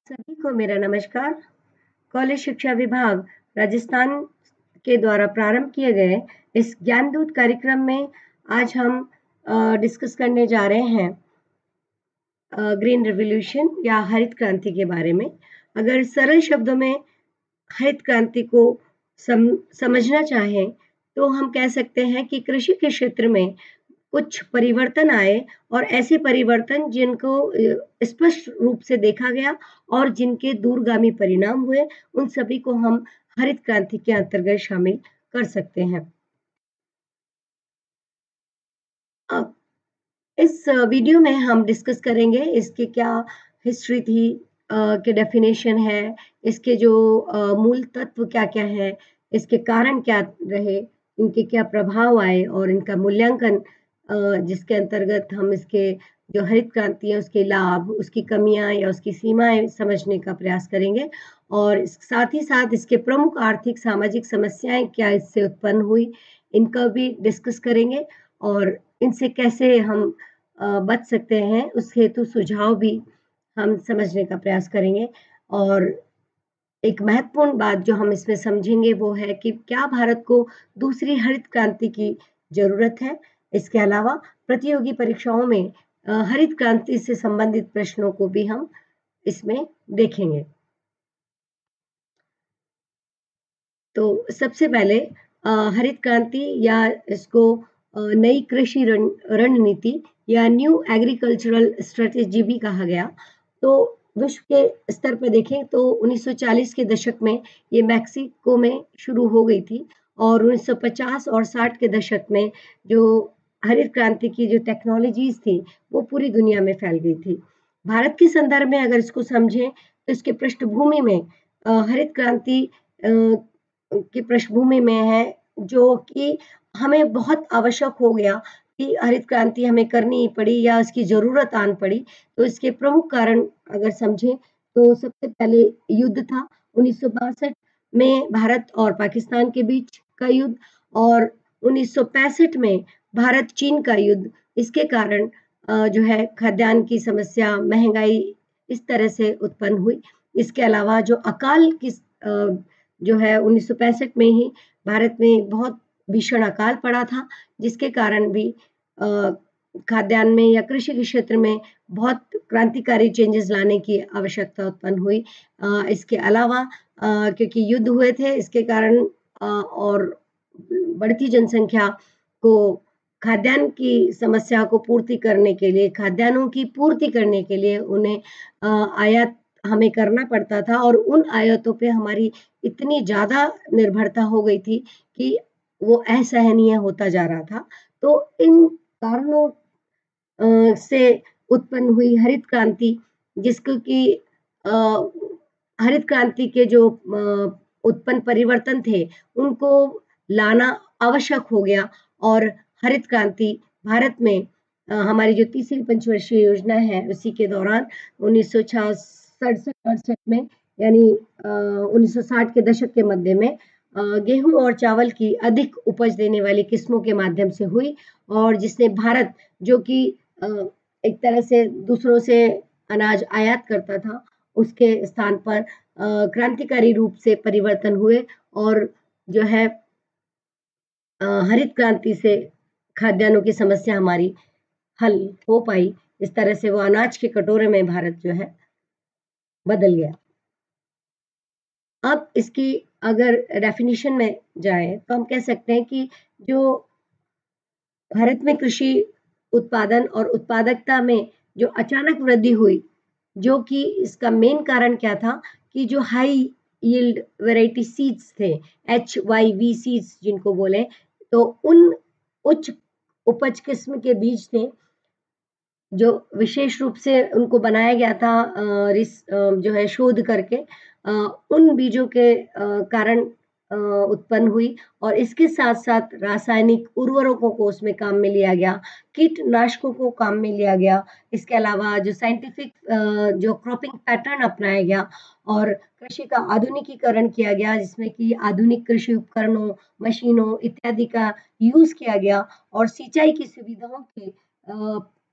सभी को मेरा नमस्कार। कॉलेज शिक्षा विभाग राजस्थान के द्वारा प्रारंभ किए गए इस ज्ञानदूत कार्यक्रम में आज हम डिस्कस करने जा रहे हैं ग्रीन रिवॉल्यूशन या हरित क्रांति के बारे में। अगर सरल शब्दों में हरित क्रांति को समझना चाहें तो हम कह सकते हैं कि कृषि के क्षेत्र में कुछ परिवर्तन आए और ऐसे परिवर्तन जिनको स्पष्ट रूप से देखा गया और जिनके दूरगामी परिणाम हुए, उन सभी को हम हरित क्रांति के अंतर्गत शामिल कर सकते हैं। अब इस वीडियो में हम डिस्कस करेंगे इसकी क्या हिस्ट्री थी, के डेफिनेशन है, इसके जो मूल तत्व क्या-क्या है, इसके कारण क्या रहे, इनके क्या प्रभाव आए और इनका मूल्यांकन जिसके अंतर्गत हम इसके जो हरित क्रांति है उसके लाभ, उसकी कमियाँ या उसकी सीमाएँ समझने का प्रयास करेंगे और साथ ही साथ इसके प्रमुख आर्थिक सामाजिक समस्याएँ क्या इससे उत्पन्न हुई, इनका भी डिस्कस करेंगे और इनसे कैसे हम बच सकते हैं, उस हेतु सुझाव भी हम समझने का प्रयास करेंगे और एक महत्वपूर्ण बात जो हम इसमें समझेंगे वो है कि क्या भारत को दूसरी हरित क्रांति की ज़रूरत है? इसके अलावा प्रतियोगी परीक्षाओं में हरित क्रांति से संबंधित प्रश्नों को भी हम इसमें देखेंगे। तो सबसे पहले हरित क्रांति या इसको नई कृषि रणनीति या न्यू एग्रीकल्चरल स्ट्रेटेजी भी कहा गया। तो विश्व के स्तर पर देखें तो 1940 के दशक में ये मैक्सिको में शुरू हो गई थी और 1950 और 60 के दशक में जो हरित क्रांति की जो टेक्नोलॉजीज थी वो पूरी दुनिया में फैल गई थी। भारत के संदर्भ में अगर इसको समझें तो इसके पृष्ठभूमि में हरित क्रांति की पृष्ठभूमि में है जो कि हमें बहुत आवश्यक हो गया कि हरित क्रांति हमें करनी पड़ी या उसकी ज़रूरत आन पड़ी। तो इसके प्रमुख कारण अगर समझें तो सबसे पहले युद्ध था 1962 में भारत और पाकिस्तान के बीच का युद्ध और 1965 में भारत चीन का युद्ध। इसके कारण जो है खाद्यान्न की समस्या, महँगाई इस तरह से उत्पन्न हुई। इसके अलावा जो अकाल की जो है 1965 में ही भारत में बहुत भीषण अकाल पड़ा था, जिसके कारण भी खाद्यान्न में या कृषि के क्षेत्र में बहुत क्रांतिकारी चेंजेस लाने की आवश्यकता उत्पन्न हुई। इसके अलावा क्योंकि युद्ध हुए थे इसके कारण और बढ़ती जनसंख्या को खाद्यान्न की समस्या को पूर्ति करने के लिए, खाद्यान्नों की पूर्ति करने के लिए उन्हें आयात हमें करना पड़ता था और उन आयातों पे हमारी इतनी ज़्यादा निर्भरता हो गई थी कि वो असहनीय होता जा रहा था। तो इन कारणों से उत्पन्न हुई हरित क्रांति जिसको कि अ, हरित क्रांति के जो उत्पन्न परिवर्तन थे, उनको लाना आवश्यक हो गया और हरित क्रांति भारत में हमारी जो तीसरी पंचवर्षीय योजना है, उसी के दौरान 1967-68 में यानी 1960 के दशक के मध्य में गेहूँ और चावल की अधिक उपज देने वाली किस्मों के माध्यम से हुई और जिसने भारत जो कि एक तरह से दूसरों से अनाज आयात करता था, उसके स्थान पर क्रांतिकारी रूप से परिवर्तन हुए और जो है हरित क्रांति से खाद्यान्नों की समस्या हमारी हल हो पाई। इस तरह से वो अनाज के कटोरे में भारत जो है बदल गया। अब इसकी अगर डेफिनिशन में जाएँ तो हम कह सकते हैं कि जो भारत में कृषि उत्पादन और उत्पादकता में जो अचानक वृद्धि हुई, जो कि इसका मेन कारण क्या था कि जो हाई यील्ड वैरायटी सीड्स थे, HYV सीड्स जिनको बोलें, तो उन उच्च उपज किस्म के बीज थे, जो विशेष रूप से उनको बनाया गया था जो है शोध करके उन बीजों के कारण उत्पन्न हुई और इसके साथ-साथ रासायनिक उर्वरकों को उसमें काम में लिया गया, कीटनाशकों को काम में लिया गया। इसके अलावा जो साइंटिफिक जो क्रॉपिंग पैटर्न अपनाया गया और कृषि का आधुनिकीकरण किया गया जिसमें कि आधुनिक कृषि उपकरणों, मशीनों इत्यादि का यूज़ किया गया और सिंचाई की सुविधाओं के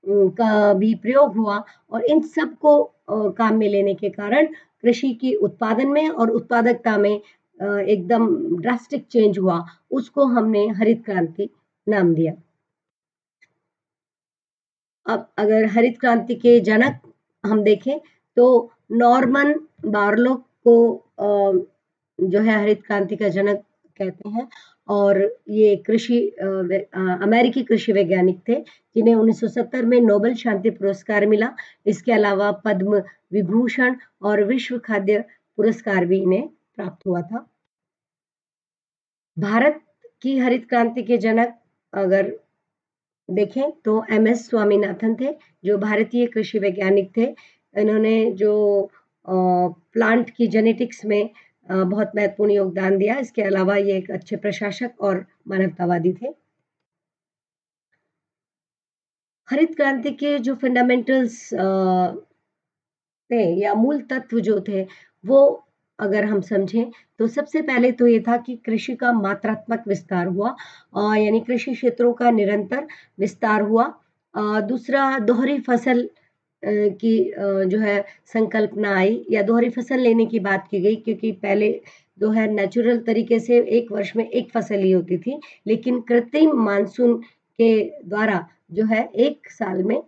का भी प्रयोग हुआ और इन सब को काम में लेने के कारण कृषि की उत्पादन में और उत्पादकता में एकदम ड्रास्टिक चेंज हुआ, उसको हमने हरित क्रांति नाम दिया। अब अगर हरित क्रांति के जनक हम देखें तो नॉर्मन बोरलॉग को जो है हरित क्रांति का जनक कहते हैं और ये अमेरिकी कृषि वैज्ञानिक थे जिन्हें 1970 में नोबेल शांति पुरस्कार मिला। इसके अलावा पद्म विभूषण और विश्व खाद्य पुरस्कार भी इन्हें प्राप्त हुआ था। भारत की हरित क्रांति के जनक अगर देखें तो एमएस स्वामीनाथन थे, जो भारतीय कृषि वैज्ञानिक थे। इन्होंने जो प्लांट की जेनेटिक्स में बहुत महत्वपूर्ण योगदान दिया। इसके अलावा ये एक अच्छे प्रशासक और मानवतावादी थे। हरित क्रांति के जो फंडामेंटल्स थे या मूल तत्व जो थे, वो अगर हम समझें तो सबसे पहले तो ये था कि कृषि का मात्रात्मक विस्तार हुआ, यानी कृषि क्षेत्रों का निरंतर विस्तार हुआ। दूसरा दोहरी फसल की जो है संकल्पना आई या दोहरी फसल लेने की बात की गई, क्योंकि पहले जो है नेचुरल तरीके से एक वर्ष में एक फसल ही होती थी, लेकिन कृत्रिम मानसून के द्वारा जो है एक साल में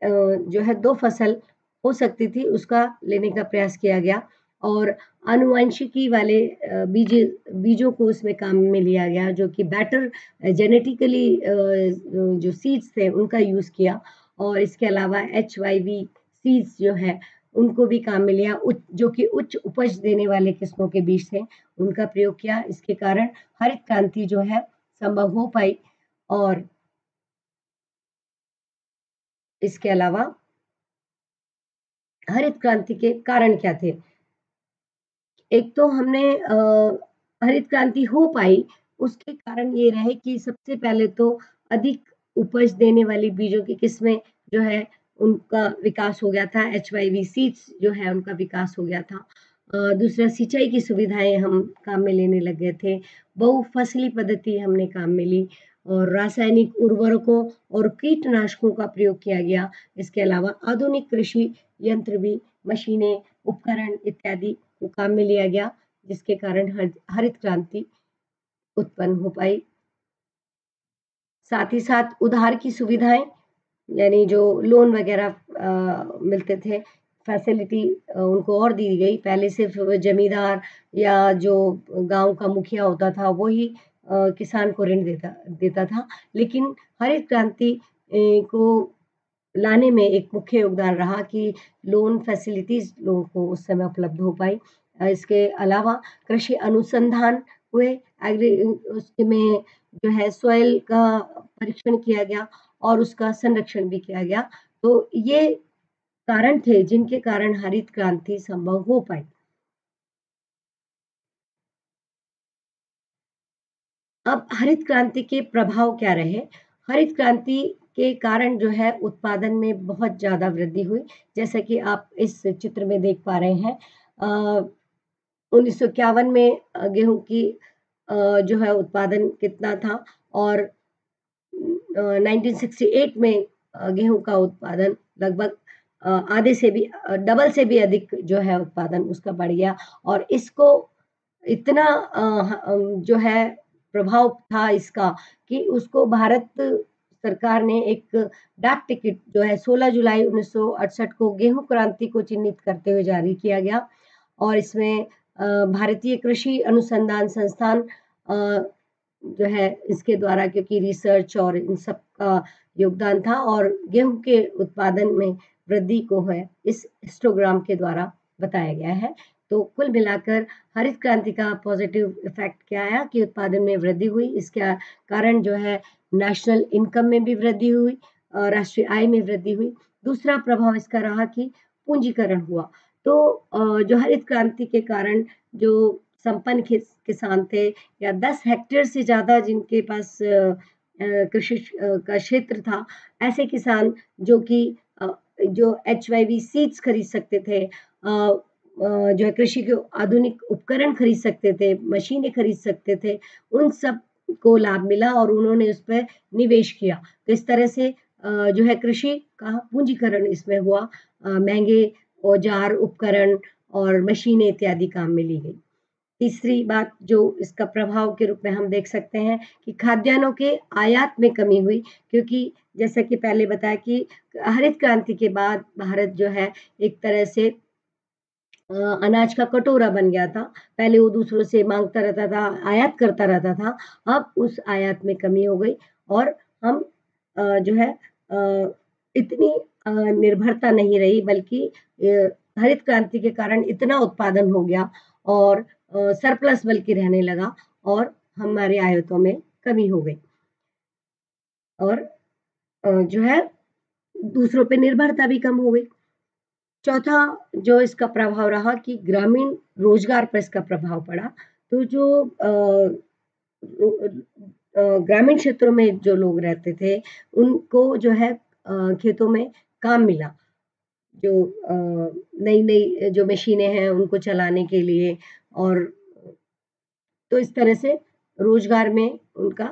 जो है 2 फसल हो सकती थी, उसका लेने का प्रयास किया गया और आनुवंशिकी वाले बीजों को उसमें काम में लिया गया, जो कि बेटर जेनेटिकली जो सीड्स थे उनका यूज़ किया और इसके अलावा एचवाईवी सीड्स जो है उनको भी काम में लिया, जो कि उच्च उपज देने वाले किस्मों के बीज थे, उनका प्रयोग किया। इसके कारण हरित क्रांति जो है संभव हो पाई और इसके अलावा हरित क्रांति के कारण क्या थे? एक तो हमने हरित क्रांति हो पाई, उसके कारण ये रहे कि सबसे पहले तो अधिक उपज देने वाली बीजों की किस्में जो है, उनका विकास हो गया था, एचवाईवी सीड्स जो है उनका विकास हो गया था। दूसरा सिंचाई की सुविधाएँ हम काम में लेने लग गए थे, बहुफसली पद्धति हमने काम में ली और रासायनिक उर्वरकों और कीटनाशकों का प्रयोग किया गया। इसके अलावा आधुनिक कृषि यंत्र भी, मशीनें, उपकरण इत्यादि को काम में लिया गया, जिसके कारण हरित क्रांति उत्पन्न हो पाई। साथ ही साथ उधार की सुविधाएँ, यानी जो लोन वगैरह मिलते थे, फैसिलिटी उनको और दी गई। पहले सिर्फ़ ज़मींदार या जो गाँव का मुखिया होता था, वो ही किसान को ऋण देता देता था। लेकिन हरित क्रांति को लाने में एक मुख्य योगदान रहा कि लोन फैसिलिटीज़ लोगों को उस समय उपलब्ध हो पाई। इसके अलावा कृषि अनुसंधान हुए, उसमें जो है सॉइल का परीक्षण किया गया और उसका संरक्षण भी किया गया। तो ये कारण थे जिनके कारण हरित क्रांति संभव हो पाई। अब हरित क्रांति के प्रभाव क्या रहे? हरित क्रांति के कारण जो है उत्पादन में बहुत ज़्यादा वृद्धि हुई, जैसा कि आप इस चित्र में देख पा रहे हैं। 1951 में गेहूँ की जो है उत्पादन कितना था और 1968 में गेहूँ का उत्पादन लगभग आधे से भी डबल से भी अधिक जो है उत्पादन उसका बढ़ गया और इसको इतना जो है प्रभाव था इसका कि उसको भारत सरकार ने एक डाक टिकट जो है 16 जुलाई 1968 को गेहूँ क्रांति को चिन्हित करते हुए जारी किया गया और इसमें भारतीय कृषि अनुसंधान संस्थान जो है इसके द्वारा, क्योंकि रिसर्च और इन सब का योगदान था और गेहूँ के उत्पादन में वृद्धि को है इस हिस्टोग्राम के द्वारा बताया गया है। तो कुल मिलाकर हरित क्रांति का पॉजिटिव इफ़ेक्ट क्या आया कि उत्पादन में वृद्धि हुई, इसका कारण जो है नेशनल इनकम में भी वृद्धि हुई, राष्ट्रीय आय में वृद्धि हुई। दूसरा प्रभाव इसका रहा कि पूंजीकरण हुआ। तो जो हरित क्रांति के कारण जो संपन्न किसान थे या 10 हेक्टेयर से ज़्यादा जिनके पास कृषि का क्षेत्र था, ऐसे किसान जो कि जो एचवाईवी सीड्स खरीद सकते थे, जो है कृषि के आधुनिक उपकरण खरीद सकते थे, मशीनें खरीद सकते थे, उन सब को लाभ मिला और उन्होंने उस पे निवेश किया। तो इस तरह से जो है कृषि का पूंजीकरण इसमें हुआ, महँगे औज़ार, उपकरण और मशीनें इत्यादि काम में ली गई। तीसरी बात जो इसका प्रभाव के रूप में हम देख सकते हैं कि खाद्यान्नों के आयात में कमी हुई, क्योंकि जैसा कि पहले बताया कि हरित क्रांति के बाद भारत जो है एक तरह से अनाज का कटोरा बन गया था। पहले वो दूसरों से माँगता रहता था, आयात करता रहता था। अब उस आयात में कमी हो गई और हम जो है इतनी निर्भरता नहीं रही, बल्कि हरित क्रांति के कारण इतना उत्पादन हो गया और सरप्लस बल्कि रहने लगा और हमारे आयातों में कमी हो गई और जो है दूसरों पे निर्भरता भी कम हो गई। चौथा जो इसका प्रभाव रहा कि ग्रामीण रोजगार पर इसका प्रभाव पड़ा। तो जो ग्रामीण क्षेत्रों में जो लोग रहते थे, उनको जो है खेतों में काम मिला। जो नई-नई जो मशीनें हैं उनको चलाने के लिए, और तो इस तरह से रोजगार में उनका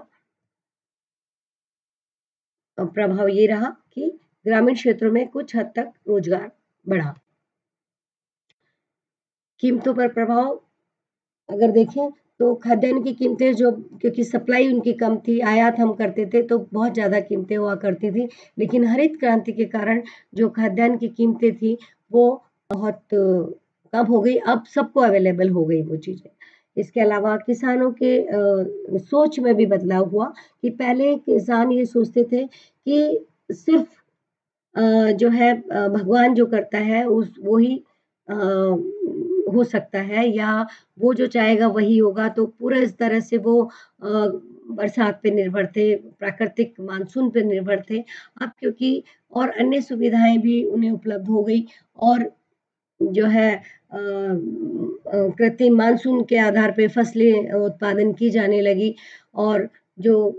प्रभाव ये रहा कि ग्रामीण क्षेत्रों में कुछ हद तक रोजगार बढ़ा। कीमतों पर प्रभाव अगर देखें तो खाद्यान्न की कीमतें जो, क्योंकि सप्लाई उनकी कम थी, आयात हम करते थे तो बहुत ज़्यादा कीमतें हुआ करती थी। लेकिन हरित क्रांति के कारण जो खाद्यान्न की कीमतें थी वो बहुत कम हो गई, अब सबको अवेलेबल हो गई वो चीज़ें। इसके अलावा किसानों के सोच में भी बदलाव हुआ कि पहले किसान ये सोचते थे कि सिर्फ़ जो है भगवान जो करता है उस वो ही हो सकता है, या वो जो चाहेगा वही होगा, तो पूरा इस तरह से वो बरसात पे निर्भर थे, प्राकृतिक मानसून पे निर्भर थे। अब क्योंकि और अन्य सुविधाएँ भी उन्हें उपलब्ध हो गई और जो है कृत्रिम मानसून के आधार पे फसलें उत्पादन की जाने लगी और जो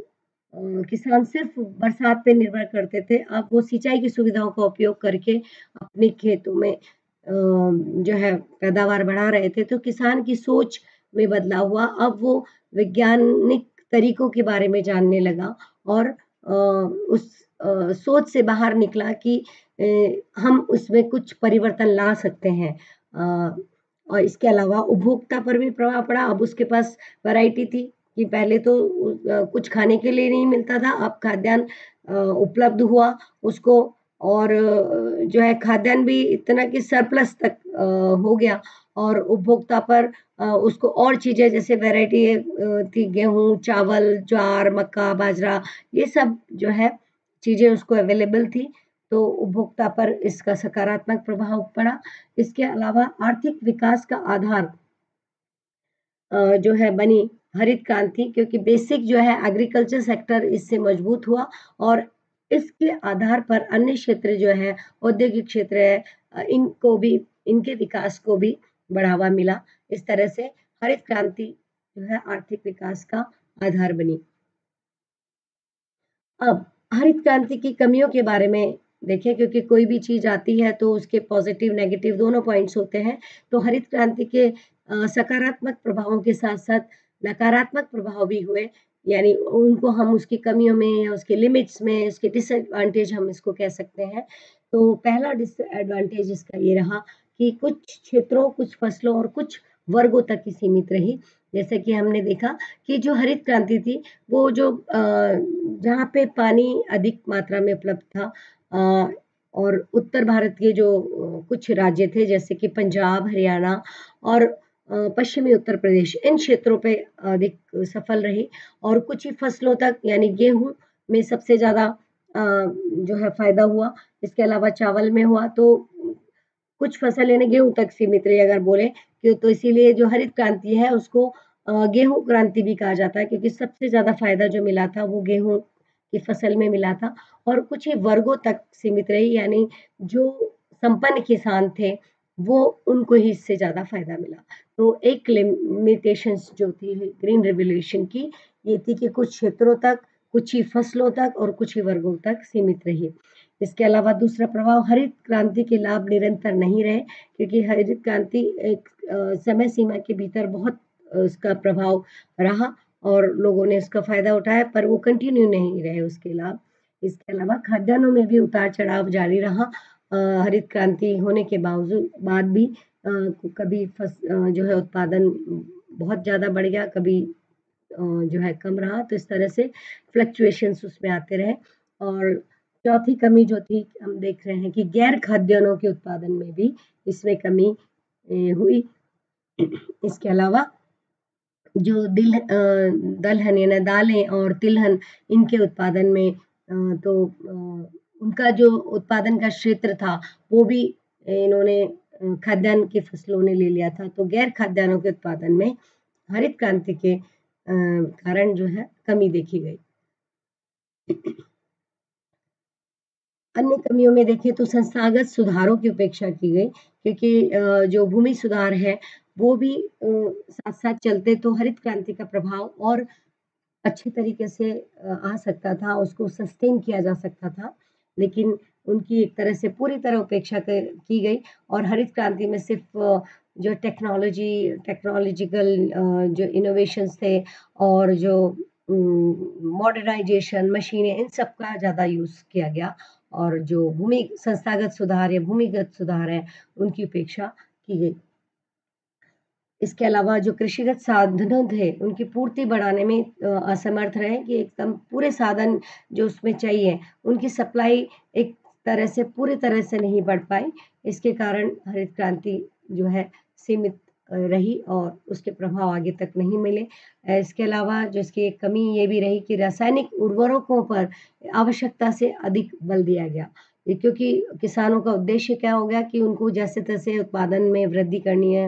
किसान सिर्फ़ बरसात पे निर्भर करते थे, अब वो सिंचाई की सुविधाओं का उपयोग करके अपने खेतों में जो है पैदावार बढ़ा रहे थे, तो किसान की सोच में बदलाव हुआ। अब वो वैज्ञानिक तरीकों के बारे में जानने लगा और उस सोच से बाहर निकला कि हम उसमें कुछ परिवर्तन ला सकते हैं। और इसके अलावा उपभोक्ता पर भी प्रभाव पड़ा, अब उसके पास वैरायटी थी कि पहले तो कुछ खाने के लिए नहीं मिलता था, अब खाद्यान्न उपलब्ध हुआ उसको और जो है खाद्यान्न भी इतना कि सरप्लस तक हो गया और उपभोक्ता पर उसको और चीज़ें जैसे वैरायटी थी गेहूँ, चावल, ज्वार, मक्का, बाजरा, ये सब जो है चीज़ें उसको अवेलेबल थी, तो उपभोक्ता पर इसका सकारात्मक प्रभाव पड़ा। इसके अलावा आर्थिक विकास का आधार जो है बनी हरित क्रांति, क्योंकि बेसिक जो है एग्रीकल्चर सेक्टर इससे मजबूत हुआ और इसके आधार पर अन्य क्षेत्र जो है औद्योगिक क्षेत्र है, इनको भी, इनके विकास को भी बढ़ावा मिला। इस तरह से हरित क्रांति जो है आर्थिक विकास का आधार बनी। अब हरित क्रांति की कमियों के बारे में देखें, क्योंकि कोई भी चीज़ आती है तो उसके पॉजिटिव नेगेटिव दोनों पॉइंट्स होते हैं। तो हरित क्रांति के सकारात्मक प्रभावों के साथ-साथ नकारात्मक प्रभाव भी हुए, यानी उनको हम उसकी कमियों में या उसके लिमिट्स में, उसके डिसएडवांटेज हम इसको कह सकते हैं। तो पहला डिसएडवांटेज इसका ये रहा कि कुछ क्षेत्रों, कुछ फसलों और कुछ वर्गों तक ही सीमित रही। जैसे कि हमने देखा कि जो हरित क्रांति थी वो जो जहाँ पे पानी अधिक मात्रा में उपलब्ध था, और उत्तर भारत के जो कुछ राज्य थे जैसे कि पंजाब, हरियाणा और पश्चिमी उत्तर प्रदेश, इन क्षेत्रों पे अधिक सफल रही और कुछ ही फसलों तक, यानी गेहूँ में सबसे ज़्यादा जो है फ़ायदा हुआ। इसके अलावा चावल में हुआ, तो कुछ फसल यानी गेहूँ तक सीमित रही अगर बोले कि, तो इसीलिए जो हरित क्रांति है उसको गेहूँ क्रांति भी कहा जाता है, क्योंकि सबसे ज़्यादा फ़ायदा जो मिला था वो गेहूँ की फसल में मिला था और कुछ ही वर्गों तक सीमित रही, यानी जो संपन्न किसान थे वो, उनको ही इससे ज़्यादा फ़ायदा मिला। तो एक लिमिटेशंस जो थी ग्रीन रेवोल्यूशन की, ये थी कि कुछ क्षेत्रों तक, कुछ ही फसलों तक और कुछ ही वर्गों तक सीमित रही। इसके अलावा दूसरा प्रभाव, हरित क्रांति के लाभ निरंतर नहीं रहे, क्योंकि हरित क्रांति एक समय सीमा के भीतर बहुत उसका प्रभाव रहा और लोगों ने उसका फ़ायदा उठाया, पर वो कंटिन्यू नहीं रहे उसके लाभ। इसके अलावा खाद्यान्नों में भी उतार-चढ़ाव जारी रहा। हरित क्रांति होने के बाद भी कभी जो है उत्पादन बहुत ज़्यादा बढ़ गया, कभी जो है कम रहा, तो इस तरह से फ्लक्चुएशंस उसमें आते रहे। और चौथी कमी जो थी हम देख रहे हैं कि गैर खाद्यान्नों के उत्पादन में भी इसमें कमी हुई। इसके अलावा जो दलहन यानी दालें और तिलहन इनके उत्पादन में तो उनका जो उत्पादन का क्षेत्र था वो भी इन्होंने खाद्यान्न की फसलों ने ले लिया था। तो गैर खाद्यान्नों के उत्पादन में हरित क्रांति के कारण जो है कमी देखी गई। अन्य कमियों में देखें तो संस्थागत सुधारों की उपेक्षा की गई, क्योंकि जो भूमि सुधार है वो भी साथ-साथ चलते तो हरित क्रांति का प्रभाव और अच्छे तरीके से आ सकता था, उसको सस्टेन किया जा सकता था। लेकिन उनकी एक तरह से पूरी तरह उपेक्षा की गई और हरित क्रांति में सिर्फ़ जो टेक्नोलॉजिकल जो इनोवेशंस थे और जो मॉडर्नाइज़ेशन, मशीनें इन सब का ज़्यादा यूज़ किया गया और जो भूमि संस्थागत सुधार या भूमिगत सुधार है, उनकी उपेक्षा की गई। इसके अलावा जो कृषिगत साधनों थे, उनकी पूर्ति बढ़ाने में असमर्थ रहे कि एकदम पूरे साधन जो उसमें चाहिए, उनकी सप्लाई एक तरह से पूरी तरह से नहीं बढ़ पाई। इसके कारण हरित क्रांति जो है सीमित रही और उसके प्रभाव आगे तक नहीं मिले। इसके अलावा जो इसकी एक कमी ये भी रही कि रासायनिक उर्वरकों पर आवश्यकता से अधिक बल दिया गया। ये क्योंकि किसानों का उद्देश्य क्या हो गया कि उनको जैसे-तैसे उत्पादन में वृद्धि करनी है,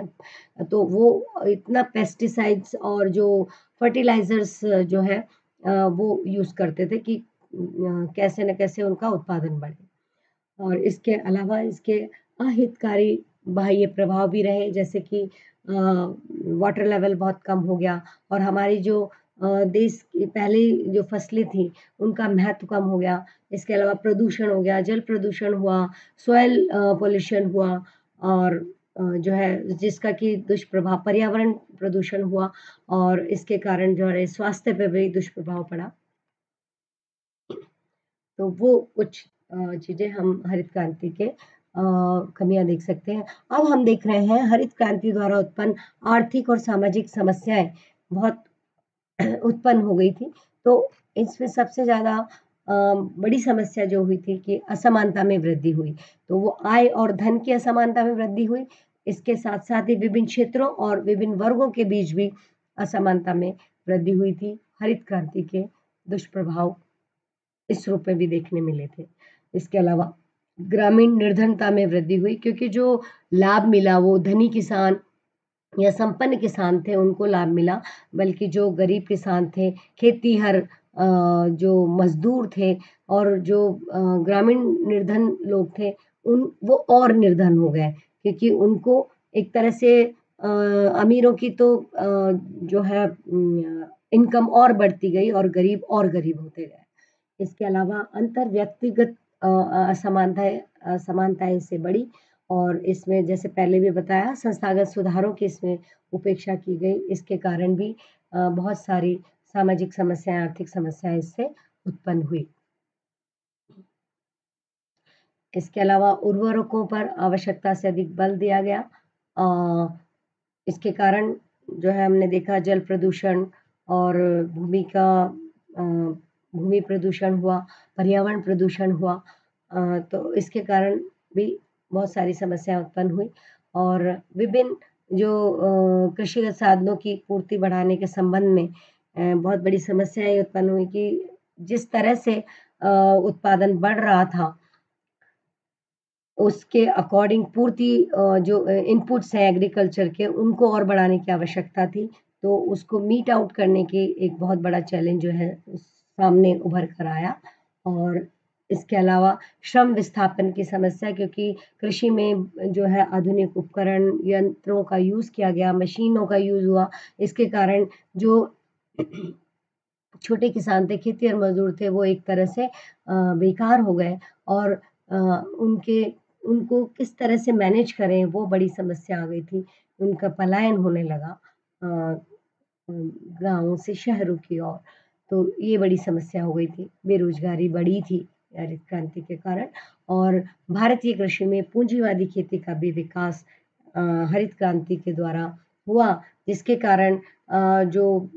तो वो इतना पेस्टिसाइड्स और जो फर्टिलाइज़र्स जो है वो यूज़ करते थे कि कैसे न कैसे उनका उत्पादन बढ़े। और इसके अलावा इसके अहितकारी बाह्य प्रभाव भी रहे, जैसे कि वाटर लेवल बहुत कम हो गया और हमारी जो देश की पहले जो फसलें थी, उनका महत्व कम हो गया। इसके अलावा प्रदूषण हो गया, जल प्रदूषण हुआ, सॉइल पॉल्यूशन हुआ और जो है जिसका कि दुष्प्रभाव पर्यावरण प्रदूषण हुआ और इसके कारण जो है स्वास्थ्य पे भी दुष्प्रभाव पड़ा। तो वो कुछ चीज़ें हम हरित क्रांति के कमियाँ देख सकते हैं। अब हम देख रहे हैं हरित क्रांति द्वारा उत्पन्न आर्थिक और सामाजिक समस्याएँ बहुत उत्पन्न हो गई थी। तो इसमें सबसे ज़्यादा बड़ी समस्या जो हुई थी कि असमानता में वृद्धि हुई। तो वो आय और धन की असमानता में वृद्धि हुई। इसके साथ-साथ ही विभिन्न क्षेत्रों और विभिन्न वर्गों के बीच भी असमानता में वृद्धि हुई थी। हरित क्रांति के दुष्प्रभाव इस रूप में भी देखने मिले थे। इसके अलावा ग्रामीण निर्धनता में वृद्धि हुई, क्योंकि जो लाभ मिला वो धनी किसान या संपन्न किसान थे उनको लाभ मिला, बल्कि जो गरीब किसान थे, खेतीहर जो मज़दूर थे और जो ग्रामीण निर्धन लोग थे, वो और निर्धन हो गए, क्योंकि उनको एक तरह से अमीरों की तो जो है इनकम और बढ़ती गई और गरीब होते गए। इसके अलावा अंतर व्यक्तिगत असमानताएँ असमानताएँ इससे बढ़ी और इसमें जैसे पहले भी बताया संस्थागत सुधारों की इसमें उपेक्षा की गई। इसके कारण भी बहुत सारी सामाजिक समस्याएँ, आर्थिक समस्याएँ इससे उत्पन्न हुई। इसके अलावा उर्वरकों पर आवश्यकता से अधिक बल दिया गया। इसके कारण जो है हमने देखा जल प्रदूषण और भूमि का भूमि प्रदूषण हुआ, पर्यावरण प्रदूषण हुआ। तो इसके कारण भी बहुत सारी समस्याएँ उत्पन्न हुई और विभिन्न जो कृषिगत साधनों की पूर्ति बढ़ाने के संबंध में बहुत बड़ी समस्या ये उत्पन्न हुई कि जिस तरह से उत्पादन बढ़ रहा था उसके अकॉर्डिंग पूर्ति जो इनपुट्स हैं एग्रीकल्चर के, उनको और बढ़ाने की आवश्यकता थी। तो उसको मीट आउट करने की एक बहुत बड़ा चैलेंज जो है सामने उभर कर आया और इसके अलावा श्रम विस्थापन की समस्या, क्योंकि कृषि में जो है आधुनिक उपकरण, यंत्रों का यूज़ किया गया, मशीनों का यूज़ हुआ। इसके कारण जो छोटे किसान थे, खेतिहर मज़दूर थे, वो एक तरह से बेकार हो गए और उनके उनको किस तरह से मैनेज करें, वो बड़ी समस्या आ गई थी। उनका पलायन होने लगा गाँवों से शहरों की ओर, तो ये बड़ी समस्या हो गई थी। बेरोज़गारी बढ़ी थी हरित क्रांति के कारण। और भारतीय कृषि में पूंजीवादी खेती का भी विकास हरित क्रांति के द्वारा हुआ, जिसके कारण जो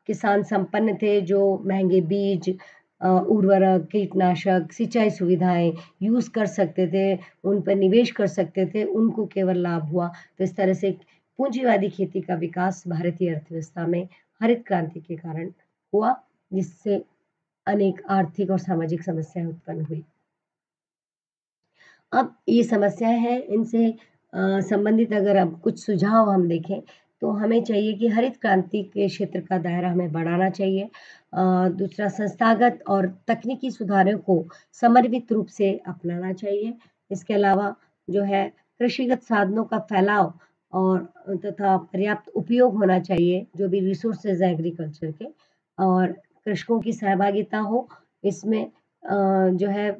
किसान संपन्न थे, जो महंगे बीज, उर्वरक, कीटनाशक, सिंचाई सुविधाएं यूज़ कर सकते थे, उन पर निवेश कर सकते थे, उनको केवल लाभ हुआ। तो इस तरह से पूंजीवादी खेती का विकास भारतीय अर्थव्यवस्था में हरित क्रांति के कारण हुआ, जिससे अनेक आर्थिक और सामाजिक समस्याएं उत्पन्न हुई। अब ये समस्याएं हैं, इनसे संबंधित अगर अब कुछ सुझाव हम देखें, तो हमें चाहिए कि हरित क्रांति के क्षेत्र का दायरा हमें बढ़ाना चाहिए। दूसरा, संस्थागत और तकनीकी सुधारों को समन्वित रूप से अपनाना चाहिए। इसके अलावा जो है कृषिगत साधनों का फैलाव और तथा पर्याप्त उपयोग होना चाहिए, जो भी रिसोर्सेज हैं एग्रीकल्चर के, और कृषकों की सहभागिता हो इसमें। जो है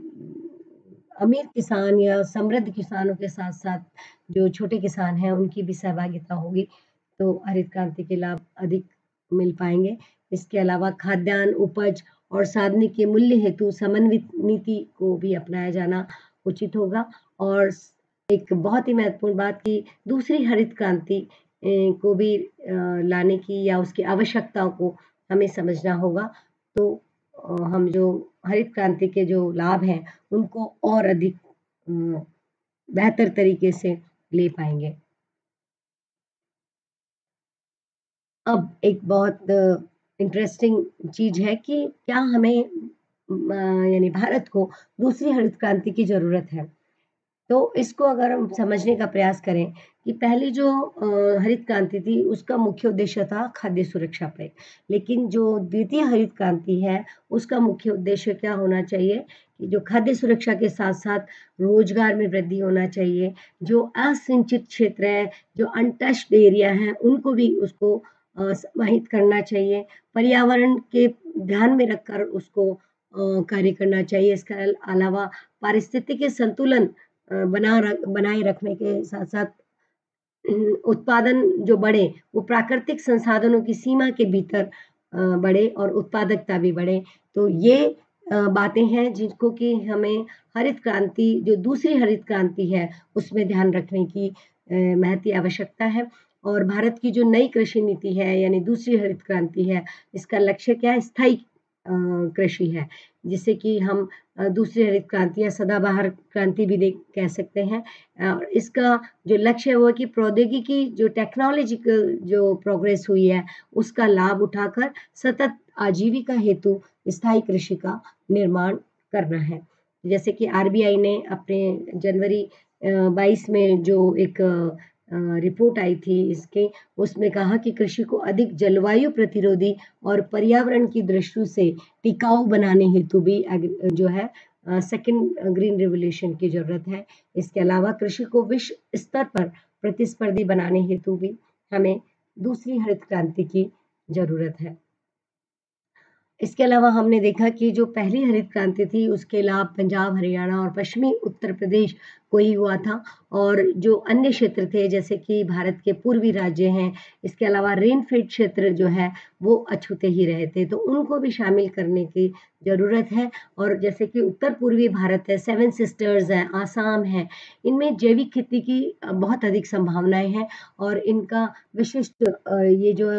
अमीर किसान या समृद्ध किसानों के साथ-साथ जो छोटे किसान हैं, उनकी भी सहभागिता होगी, तो हरित क्रांति के लाभ अधिक मिल पाएँगे। इसके अलावा खाद्यान्न, उपज और साधन के मूल्य हेतु समन्वित नीति को भी अपनाया जाना उचित होगा। और एक बहुत ही महत्वपूर्ण बात कि दूसरी हरित क्रांति को भी लाने की या उसकी आवश्यकताओं को हमें समझना होगा। तो हम जो हरित क्रांति के जो लाभ हैं, उनको और अधिक बेहतर तरीके से ले पाएँगे। अब एक बहुत इंटरेस्टिंग चीज़ है कि क्या हमें यानी भारत को दूसरी हरित क्रांति की ज़रूरत है? तो इसको अगर हम समझने का प्रयास करें कि पहली जो हरित क्रांति थी, उसका मुख्य उद्देश्य था खाद्य सुरक्षा पे। लेकिन जो द्वितीय हरित क्रांति है, उसका मुख्य उद्देश्य क्या होना चाहिए कि जो खाद्य सुरक्षा के साथ-साथ रोजगार में वृद्धि होना चाहिए। जो असिंचित क्षेत्र है, जो अनटच्ड एरिया है, उनको भी उसको समाहित करना चाहिए। पर्यावरण के ध्यान में रखकर उसको कार्य करना चाहिए। इसके अलावा पारिस्थितिकी संतुलन बनाए रखने के साथ-साथ उत्पादन जो बढ़े, वो प्राकृतिक संसाधनों की सीमा के भीतर बढ़े और उत्पादकता भी बढ़े। तो ये बातें हैं जिनको कि हमें हरित क्रांति जो दूसरी हरित क्रांति है, उसमें ध्यान रखने की महती आवश्यकता है। और भारत की जो नई कृषि नीति है, यानी दूसरी हरित क्रांति है, इसका लक्ष्य क्या है? स्थायी कृषि है, जिससे कि हम दूसरी हरित क्रांति या सदाबहार क्रांति भी देख कह सकते हैं। इसका जो लक्ष्य है वो है कि प्रौद्योगिकी जो टेक्नोलॉजिकल जो प्रोग्रेस हुई है, उसका लाभ उठाकर सतत आजीविका हेतु स्थायी कृषि का निर्माण करना है। जैसे कि आरबीआई ने अपने जनवरी 22 में जो एक रिपोर्ट आई थी इसके, उसमें कहा कि कृषि को अधिक जलवायु प्रतिरोधी और पर्यावरण की दृष्टि से टिकाऊ बनाने हेतु भी जो है सेकंड ग्रीन रिवॉल्यूशन की ज़रूरत है। इसके अलावा कृषि को विश्व स्तर पर प्रतिस्पर्धी बनाने हेतु भी हमें दूसरी हरित क्रांति की ज़रूरत है। इसके अलावा हमने देखा कि जो पहली हरित क्रांति थी, उसके लाभ पंजाब, हरियाणा और पश्चिमी उत्तर प्रदेश को ही हुआ था। और जो अन्य क्षेत्र थे, जैसे कि भारत के पूर्वी राज्य हैं, इसके अलावा रेनफेड क्षेत्र जो है, वो अछूते ही रहे थे। तो उनको भी शामिल करने की ज़रूरत है। और जैसे कि उत्तर पूर्वी भारत है, सेवन सिस्टर्स है, आसाम है, इनमें जैविक खेती की बहुत अधिक संभावनाएँ हैं। और इनका विशिष्ट ये जो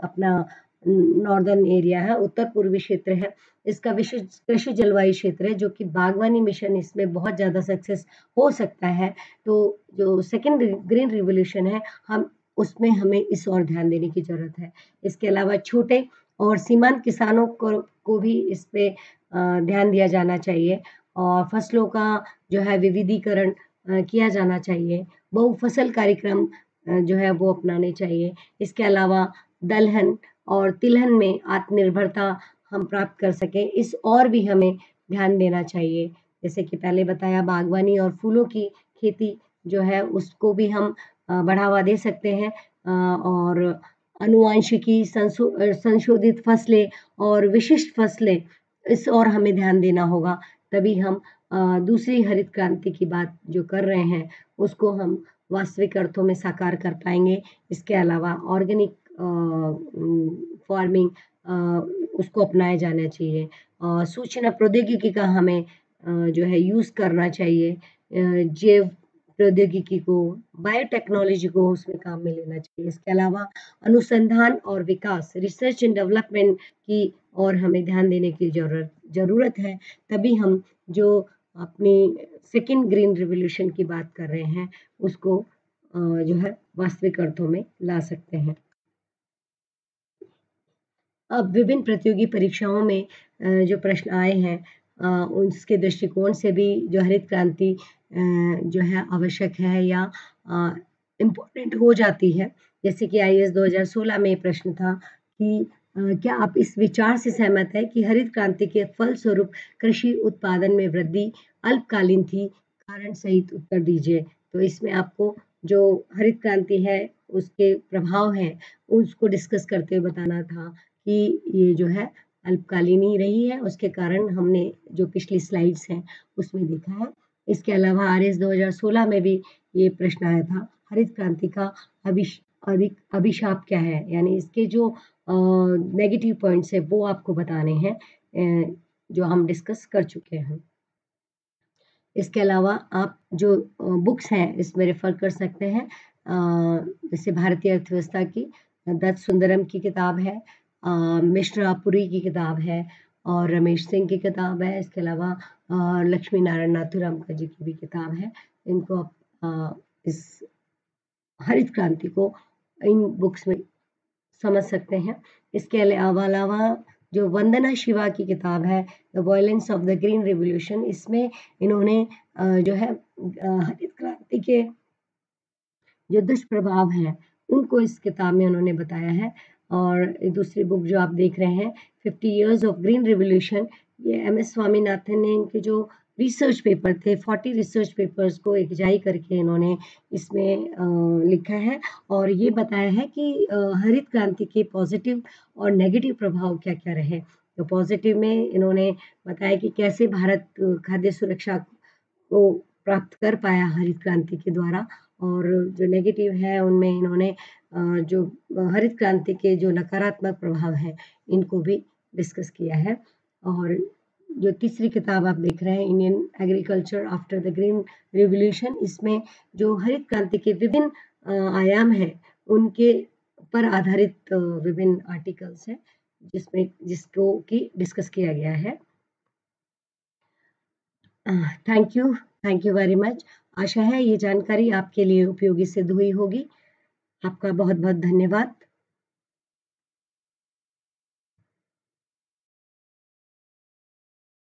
अपना नॉर्दर्न एरिया है, उत्तर पूर्वी क्षेत्र है, इसका विशिष्ट कृषि जलवायु क्षेत्र है, जो कि बागवानी मिशन इसमें बहुत ज़्यादा सक्सेस हो सकता है। तो जो सेकंड ग्रीन रिवॉल्यूशन है, हम उसमें हमें इस ओर ध्यान देने की ज़रूरत है। इसके अलावा छोटे और सीमांत किसानों को भी इस पे ध्यान दिया जाना चाहिए। और फसलों का जो है विविधीकरण किया जाना चाहिए। बहुफसल कार्यक्रम जो है वो अपनाने चाहिए। इसके अलावा दलहन और तिलहन में आत्मनिर्भरता हम प्राप्त कर सकें, इस और भी हमें ध्यान देना चाहिए। जैसे कि पहले बताया, बागवानी और फूलों की खेती जो है उसको भी हम बढ़ावा दे सकते हैं। और आनुवांशिकी संशोधित फसलें और विशिष्ट फसलें, इस और हमें ध्यान देना होगा। तभी हम दूसरी हरित क्रांति की बात जो कर रहे हैं, उसको हम वास्तविक अर्थों में साकार कर पाएँगे। इसके अलावा ऑर्गेनिक फार्मिंग उसको अपनाया जाना चाहिए। सूचना प्रौद्योगिकी का हमें जो है यूज़ करना चाहिए। जैव प्रौद्योगिकी को, बायोटेक्नोलॉजी को उसमें काम में लेना चाहिए। इसके अलावा अनुसंधान और विकास, रिसर्च एंड डेवलपमेंट की और हमें ध्यान देने की ज़रूरत है। तभी हम जो अपनी सेकंड ग्रीन रिवॉल्यूशन की बात कर रहे हैं, उसको जो है वास्तविक अर्थों में ला सकते हैं। अब विभिन्न प्रतियोगी परीक्षाओं में जो प्रश्न आए हैं उसके दृष्टिकोण से भी जो हरित क्रांति जो है आवश्यक है या इम्पोर्टेंट हो जाती है। जैसे कि आईएएस 2016 में प्रश्न था कि क्या आप इस विचार से सहमत हैं कि हरित क्रांति के फलस्वरूप कृषि उत्पादन में वृद्धि अल्पकालीन थी? कारण सहित उत्तर दीजिए। तो इसमें आपको जो हरित क्रांति है, उसके प्रभाव हैं, उसको डिस्कस करते हुए बताना था कि ये जो है अल्पकालीन ही रही है, उसके कारण हमने जो पिछली स्लाइड्स हैं उसमें देखा है। इसके अलावा आरएस 2016 में भी ये प्रश्न आया था, हरित क्रांति का अभिशाप क्या है? यानी इसके जो नेगेटिव पॉइंट्स हैं वो आपको बताने हैं जो हम डिस्कस कर चुके हैं। इसके अलावा आप जो बुक्स हैं इसमें रेफ़र कर सकते हैं जैसे भारतीय अर्थव्यवस्था की दत्त सुंदरम की किताब है, मिश्रा पुरी की किताब है और रमेश सिंह की किताब है। इसके अलावा लक्ष्मी नारायण नाथुराम का जी की भी किताब है। इनको आप इस हरित क्रांति को इन बुक्स में समझ सकते हैं। इसके अलावा जो वंदना शिवा की किताब है the violence of the green revolution, इसमें इन्होंने जो है हरित क्रांति के जो दुष्प्रभाव हैं उनको इस किताब में उन्होंने बताया है। और दूसरी बुक जो आप देख रहे हैं 50 इयर्स ऑफ ग्रीन रिवॉल्यूशन, ये एमएस स्वामीनाथन ने इनके जो रिसर्च पेपर थे 40 रिसर्च पेपर्स को एकजाई करके इन्होंने इसमें लिखा है और ये बताया है कि हरित क्रांति के पॉजिटिव और नेगेटिव प्रभाव क्या-क्या रहे। तो पॉजिटिव में इन्होंने बताया कि कैसे भारत खाद्य सुरक्षा को प्राप्त कर पाया हरित क्रांति के द्वारा और जो नेगेटिव है उनमें इन्होंने जो हरित क्रांति के जो नकारात्मक प्रभाव हैं इनको भी डिस्कस किया है। और जो तीसरी किताब आप देख रहे हैं Indian agriculture after the green revolution, इसमें जो हरित क्रांति के विभिन्न आयाम हैं उनके पर आधारित विभिन्न आर्टिकल्स हैं जिसको कि डिस्कस किया गया है। Thank you very much. आशा है ये जानकारी आपके लिए उपयोगी सिद्ध हुई होगी। आपका बहुत-बहुत धन्यवाद।